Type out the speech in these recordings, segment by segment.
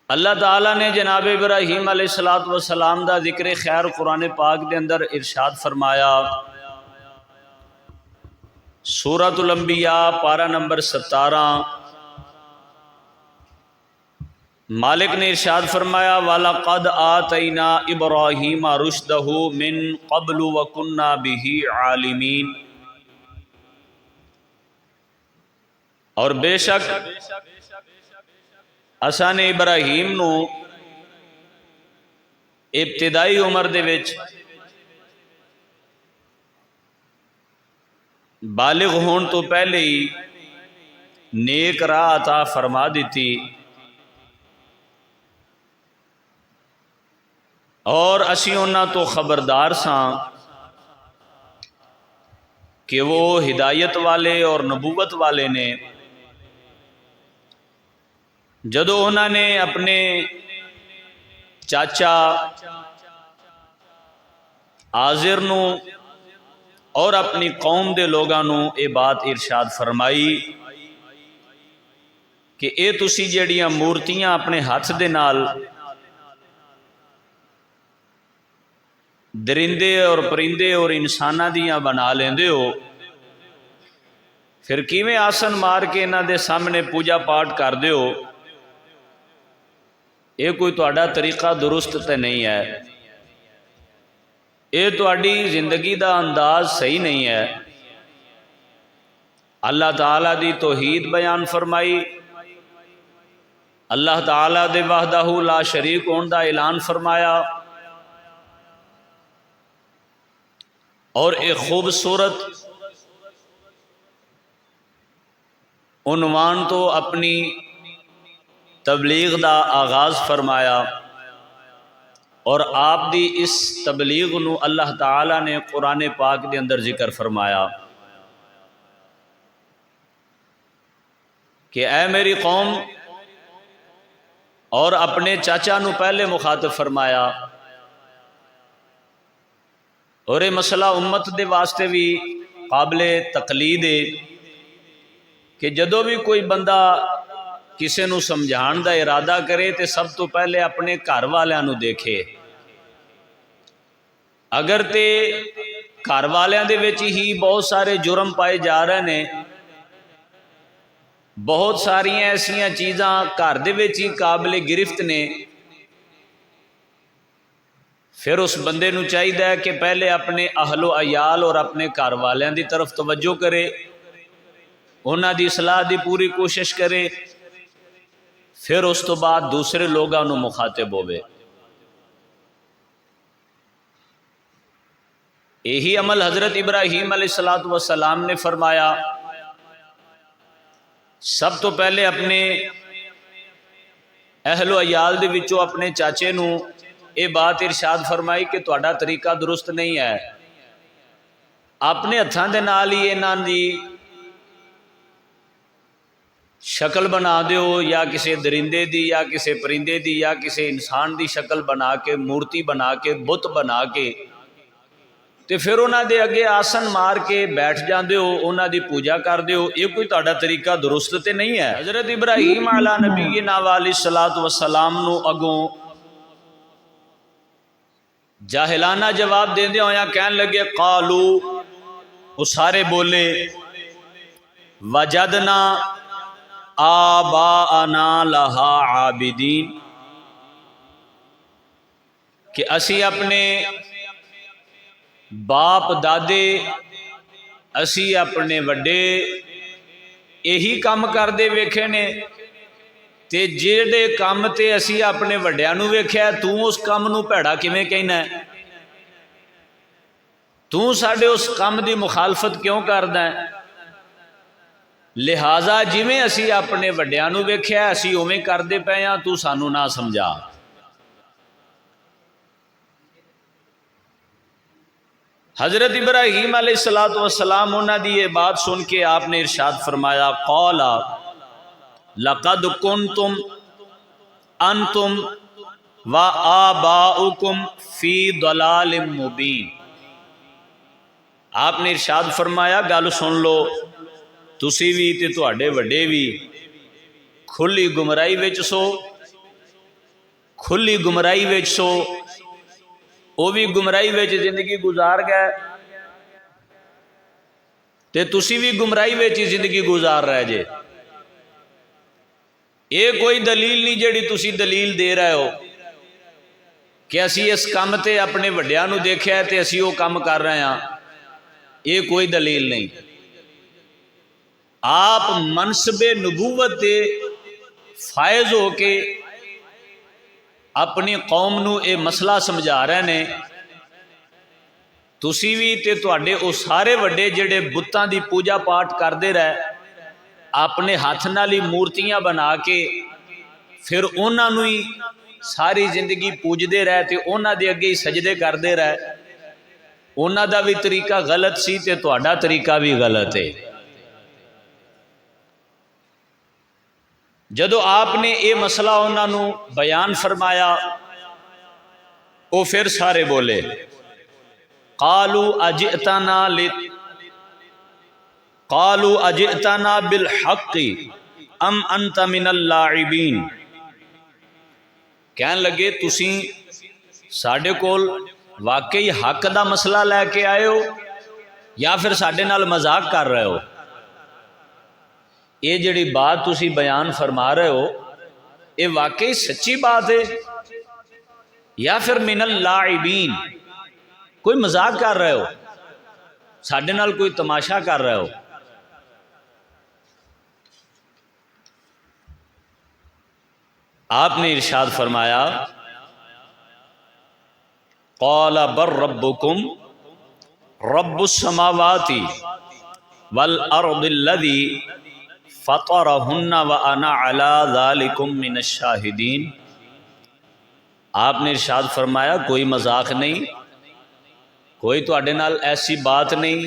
اللہ تعالیٰ نے جناب ابراہیم علیہ الصلوۃ والسلام دا ذکر خیر قرآن پاک دے اندر ارشاد فرمایا۔ سورۃ الانبیاء پارہ نمبر 17 مالک نے ارشاد فرمایا وَلَقَدْ آتَيْنَا إِبْرَاهِيمَ رُشْدَهُ مِن قَبْلُ وَكُنَّا بِهِ عَالِمِينَ، اور بے شک اساں نے ابراہیم نو ابتدائی عمر دے وچ بالغ ہون تو پہلے ہی نیک راہ عطا فرما دیتی، اور اسی انہاں تو خبردار ساں کہ وہ ہدایت والے اور نبوت والے نے۔ جدو انہوں نے اپنے چاچا آزر نو اور اپنی قوم دے لوگاں نو اے بات ارشاد فرمائی کہ اے تسی جڑیاں مورتیاں اپنے ہاتھ دے نال درندے اور پرندے اور انساناں دیاں بنا لیندے ہو، پھر کیویں آسن مار کے انہاں دے سامنے پوجا پاٹ کر دے ہو؟ یہ کوئی تہاڈا طریقہ درست تے نہیں ہے، یہ تہاڈی زندگی دا انداز صحیح نہیں ہے۔ اللہ تعالیٰ دی توحید بیان فرمائی، اللہ تعالیٰ دے وحدہ لا شریک ہون دا اعلان فرمایا، اور ایک خوبصورت عنوان تو اپنی تبلیغ دا آغاز فرمایا، اور آپ دی اس تبلیغ نو اللہ تعالیٰ نے قرآن پاک دے اندر ذکر فرمایا کہ اے میری قوم، اور اپنے چاچا نو پہلے مخاطب فرمایا، اور یہ مسئلہ امت دے واسطے بھی قابل تقلید ہے کہ جدو بھی کوئی بندہ کسے نو سمجھان دا ارادہ کرے تے سب تو پہلے اپنے گھر والیاں نو دیکھے۔ اگر تے گھر والیاں دے وچ ہی بہت سارے جرم پائے جا رہے ہیں، بہت ساری ایسیاں چیزاں گھر دے وچ ہی قابل گرفت نے، پھر اس بندے نو چاہیے کہ پہلے اپنے اہل و عیال اور اپنے گھر والیاں دی طرف توجہ کرے، انہاں دی اصلاح دی پوری کوشش کرے، پھر اس تو بعد دوسرے لوگاں نو مخاطب ہوئے۔ یہی عمل حضرت ابراہیم علیہ السلام نے فرمایا، سب تو پہلے اپنے اہل و عیال دے وچوں اپنے چاچے نو یہ بات ارشاد فرمائی کہ تہاڈا طریقہ درست نہیں ہے، اپنے ہتھاں دے نال ہی انہاں دی شکل بنا دیو، یا کسی درندے دی یا کسی پرندے دی یا کسی انسان دی شکل بنا کے، مورتی بنا کے، بت بنا کے، تے پھر انہاں دے اگے آسن مار کے بیٹھ جاندے ہو، انہاں دی پوجا کر دیو، یہ کوئی تہاڈا طریقہ درست تے نہیں ہے۔ حضرت ابراہیم علیہ نبینا علیہ الصلوۃ والسلام نو اگوں جاہلانہ جواب دیندے ہویا کہن لگے، قالو، وہ سارے بولے، وجدنا آباءنا لہا عابدین، کہ اسی اپنے باپ دادے، اسی اپنے وڈے یہی کام کردے ویکھے نے، تے جیڑے کام تے اسی اپنے وڈیاں نو ویکھیا تو اس کام نو بھڑا کیویں کہنا ہے؟ تو ساڈے اس کام دی مخالفت کیوں کردا ہے؟ لہذا جویں اسی اپنے وڈیاں نو ویکھیا اسی اوویں کردے پئے ہاں، تو سانو نہ سمجھا۔ حضرت ابراہیم علیہ الصلوۃ والسلام انہاں دی یہ بات سن کے آپ نے ارشاد فرمایا، قال لقد کنتم انتم وآباؤکم فی ضلال مبین۔ آپ نے ارشاد فرمایا، گل سن لو، تسی بھی تے تواڈے وڈے بھی کھلی گمراہی وچ سو، کھلی گمراہی وچ سو وہ بھی گمراہی وچ زندگی گزار گئے تے تسی بھی گمراہی وچ زندگی گزار رہے جے. یہ کوئی دلیل نہیں جیڑی تسی دلیل دے رہے ہو کہ اسی اس کام تے اپنے وڈیاں نو دیکھیا ہے تے اسی وہ کام کر رہے ہیں. یہ کوئی دلیل نہیں. آپ منصب نبوت دے فائز ہو کے اپنی قوم نو اے مسئلہ سمجھا رہے نے. تسی بھی تے تواڈے او سارے وڈے جڑے بتاں دی پوجا پاٹ کردے رہے اپنے ہاتھ نال ہی مورتیاں بنا کے پھر انہاں نو ہی ساری زندگی پوجدے رہے تے انہاں دے اگے ہی سجدے کردے رہے. انہاں دا بھی طریقہ غلط سی تے تواڈا طریقہ بھی غلط ہے. جدو آپ نے یہ مسئلہ انہوں نے بیان فرمایا وہ پھر سارے بولے قالوا اجئتنا بالحق ام انت من اللاعبین. کہنے لگے تسی ساڈے کول واقعی حق دا مسئلہ لے کے آئے ہو یا پھر ساڈے نال مذاق کر رہے ہو. یہ جڑی بات تسی بیان فرما رہے ہو یہ واقعی سچی بات ہے یا پھر من اللاعبین کوئی مذاق کر رہے ہو ساڈے نال کوئی تماشا کر رہے ہو. آپ نے ارشاد فرمایا قال بر ربکم رب السماوات والارض الذی فطرہن وانا علی ذالکم من الشاہدین. آپ نے ارشاد فرمایا کوئی مذاق نہیں کوئی تواڈے نال ایسی بات نہیں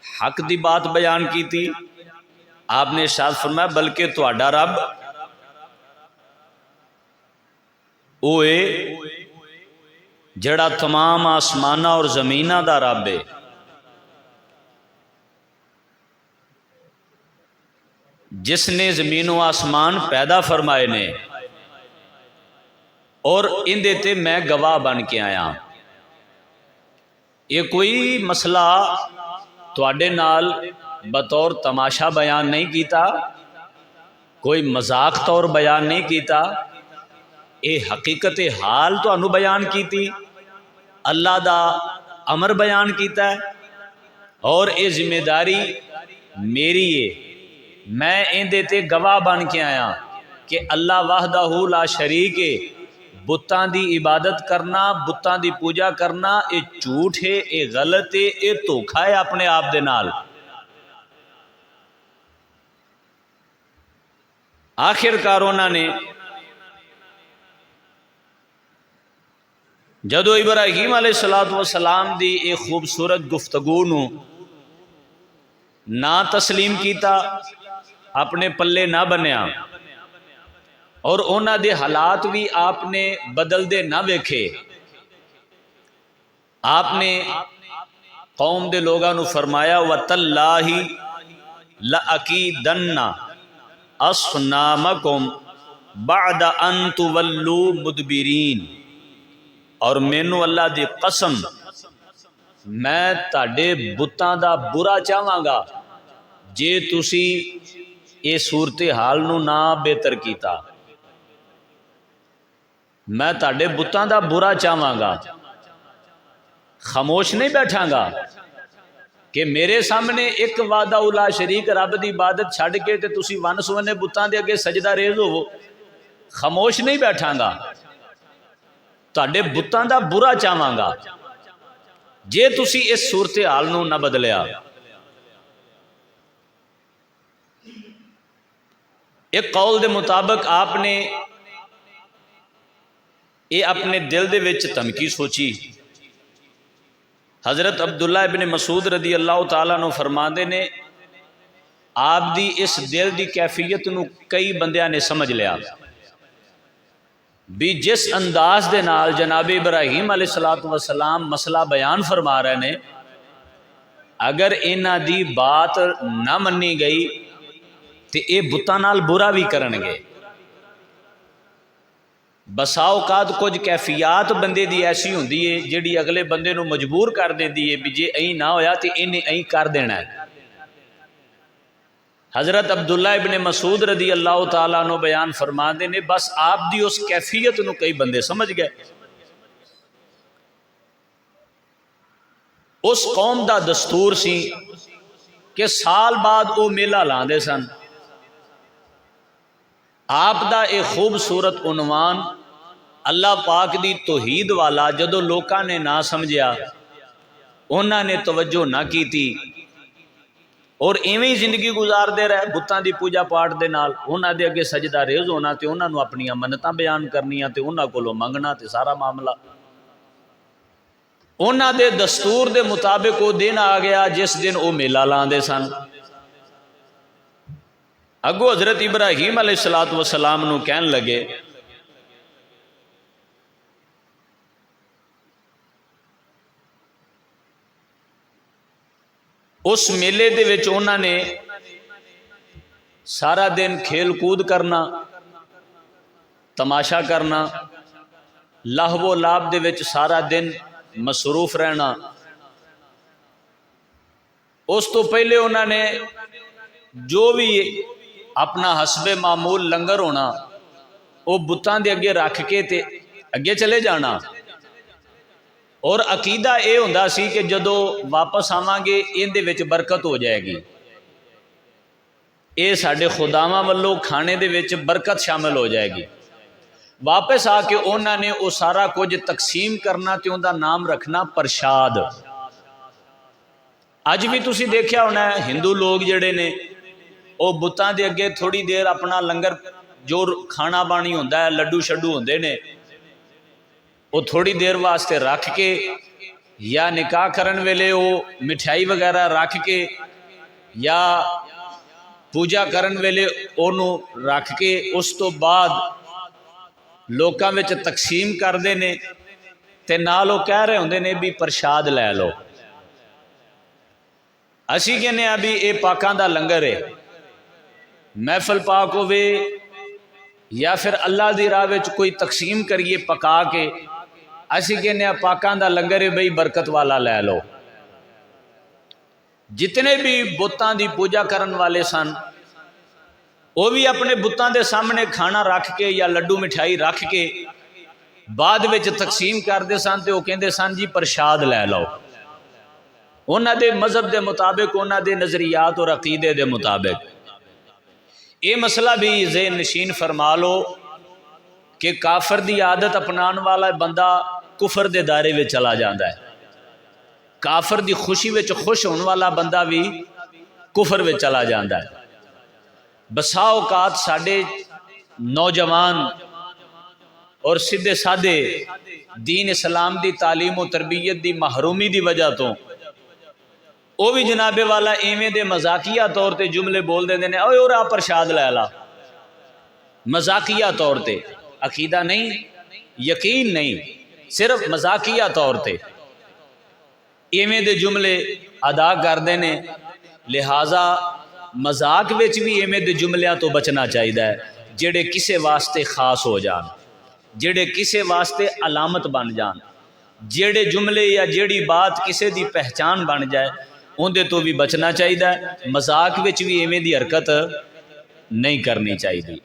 حق دی بات بیان کی تھی. آپ نے ارشاد فرمایا بلکہ تواڈا رب اوے جڑا تمام آسمانہ اور زمینہ دا رب ہے. جس نے زمین و آسمان پیدا فرمائے نے اور ان دیتے میں گواہ بن کے آیا. یہ کوئی مسئلہ تواڈے نال بطور تماشا بیان نہیں کیتا کوئی مذاق طور بیان نہیں کیتا. یہ حقیقت حال تو انو بیان کیتی اللہ دا امر بیان کیتا ہے اور یہ ذمہ داری میری ہے. میں ان دیتے گواہ بن کے آیا کہ اللہ وحدہ لا شریک ہے. بتاں دی عبادت کرنا بتاں دی پوجا کرنا یہ جھوٹ ہے یہ غلط ہے یہ دھوکھا ہے اپنے آپ دے نال. آخر کار انہوں نے جدو ابراہیم علیہ السلام دی ایک خوبصورت گفتگو نو نہ تسلیم کیتا اپنے پلے نہ بنیا اور انہاں دے حالات بھی آپ نے بدل دے نہ ویکھے. آپ نے قوم دے لوگاں نو فرمایا وَتَاللَّهِ لَأَكِيدَنَّ أَصْنَامَكُمْ بَعْدَ أَن تُوَلُّوا مُدْبِرِينَ. اور مینو اللہ دی قسم میں تاڈے بتاں دا برا چاہواں گا جے تسی اے صورتحال نو نہ بہتر کیتا. میں تاڈے بتاں دا برا چاہواں گا خاموش نہیں بیٹھاں گا کہ میرے سامنے ایک وعدہ لا شریک رب دی عبادت چھڈ کے تے تسی ون سونے بتاں دے اگے سجدہ ریز ہوو. خاموش نہیں بیٹھاں گا تاڈے بتاں دا برا چاہواں گا جے تسی اس صورتحال نو نہ بدلیا. ایک قول دے مطابق آپ نے یہ اپنے دل دے وچ تنقید سوچی. حضرت عبداللہ ابن مسعود رضی اللہ تعالیٰ نو فرماندے نے آپ دی اس دل دی کیفیت نو کئی بندیاں نے سمجھ لیا بھی جس انداز دے نال جناب ابراہیم علیہ السلام مسئلہ بیان فرما رہے نے اگر انہاں دی بات نہ منی گئی تے اے بتاں نال برا بھی کرن گے. بسا اوقات کچھ کیفیات بندے دی ایسی ہوندی ہے جیڑی اگلے بندے نو مجبور کر دیندی ہے بھی جے این نہ ہویا تو انہیں این کر دینا ہے۔ حضرت عبداللہ ابن مسعود رضی اللہ تعالیٰ عنہ بیان فرماندے نے بس آپ دی اس کیفیت نو کئی بندے سمجھ گئے۔ اس قوم دا دستور سی کہ سال بعد وہ میلہ لاندے سن۔ آپ دا ایک خوبصورت عنوان اللہ پاک دی توحید والا جدو لوکاں نے نہ سمجھیا، انہاں نے توجہ نہ کی تھی اور ایویں ہی زندگی گزار دے رہے بتاں دی پوجا پاٹ دے نال، انہاں دے اگے سجدہ ریز ہونا تے انہاں نو اپنی منتاں بیان کرنیاں تے انہاں کولوں منگنا تے سارا معاملہ۔ انہاں دے دستور دے مطابق وہ دن آ گیا جس دن وہ میلہ لاندے سن۔ اگو حضرت ابراہیم علیہ السلام نو کہن لگے اس میلے دے وچ انہاں نے سارا دن کھیل کود کرنا، تماشا کرنا، لہو و لعب دے وچ سارا دن مصروف رہنا۔ اس تو پہلے انہوں نے جو بھی اپنا حسب معمول لنگر ہونا وہ بتاں دے اگے رکھ کے تے اگے چلے جانا، اور عقیدہ اے ہوندا سی کہ جدو واپس آواں گے ان دے وچ برکت ہو جائے گی، اے ساڈے خداواں والوں کھانے دے وچ برکت شامل ہو جائے گی۔ واپس آ کے انہوں نے وہ سارا کچھ تقسیم کرنا تے ان دا نام رکھنا پرشاد۔ اج بھی تسی دیکھیا ہونا ہے ہندو لوگ جڑے نے وہ بتاں دے اگے تھوڑی دیر اپنا لنگر جو کھانا بانی ہوندا ہے لڈو شڈو ہوندے نے وہ تھوڑی دیر واسطے رکھ کے یا نکاح کرن ویلے وہ مٹھائی وغیرہ رکھ کے یا پوجا کرن ویلے انہوں رکھ کے اس تو بعد لوکاں وچ تقسیم کردے نے تے نال وہ کہہ رہے ہوندے نے بھی پرشاد لے لو۔ اسی کہنے ابھی اے پاکاں دا لنگر ہے، محفل پاک ہوئے یا پھر اللہ دی راہ وچ کوئی تقسیم کریے پکا کے، اسی کہنے پاکاں دا لنگر ہے بھئی برکت والا لے لو۔ جتنے بھی بتاں دی پوجا کرن والے سن وہ بھی اپنے بتاں دے سامنے کھانا رکھ کے یا لڈو مٹھائی رکھ کے بعد وچ تقسیم کردے سن تے وہ کہندے سن جی پرشاد لے لو، انہاں دے مذہب دے مطابق، انہاں دے نظریات اور عقیدے دے مطابق۔ یہ مسئلہ بھی ذہن نشین فرما لو کہ کافر دی عادت اپنان والا بندہ کفر دے دائرے میں چلا جاتا ہے، کافر دی خوشی وچ خوش ہونے والا بندہ بھی کفر وچ چلا جاتا ہے۔ بسا اوقات ساڈے نوجوان اور سیدھے سادے دین اسلام دی تعلیم و تربیت دی محرومی دی وجہ تو وہ بھی جناب والا ایویں دے مذاقیہ طور تے جملے بول دے نے اوے اور آپ پرشاد لے لا، مذاقیہ طور تے، عقیدہ نہیں، یقین نہیں، صرف مذاقیہ طور تے ایویں دے جملے ادا کر دے نے۔ لہٰذا مذاق وچ بھی ایویں دے جملیاں تو بچنا چاہیے جڑے کسے واسطے خاص ہو جان، جڑے کسے واسطے علامت بن جان، جڑے جملے یا جڑی بات کسے دی پہچان بن جائے اندے تو بھی بچنا چاہیے۔ مذاق وچ بھی ایویں دی حرکت نہیں کرنی چاہیے۔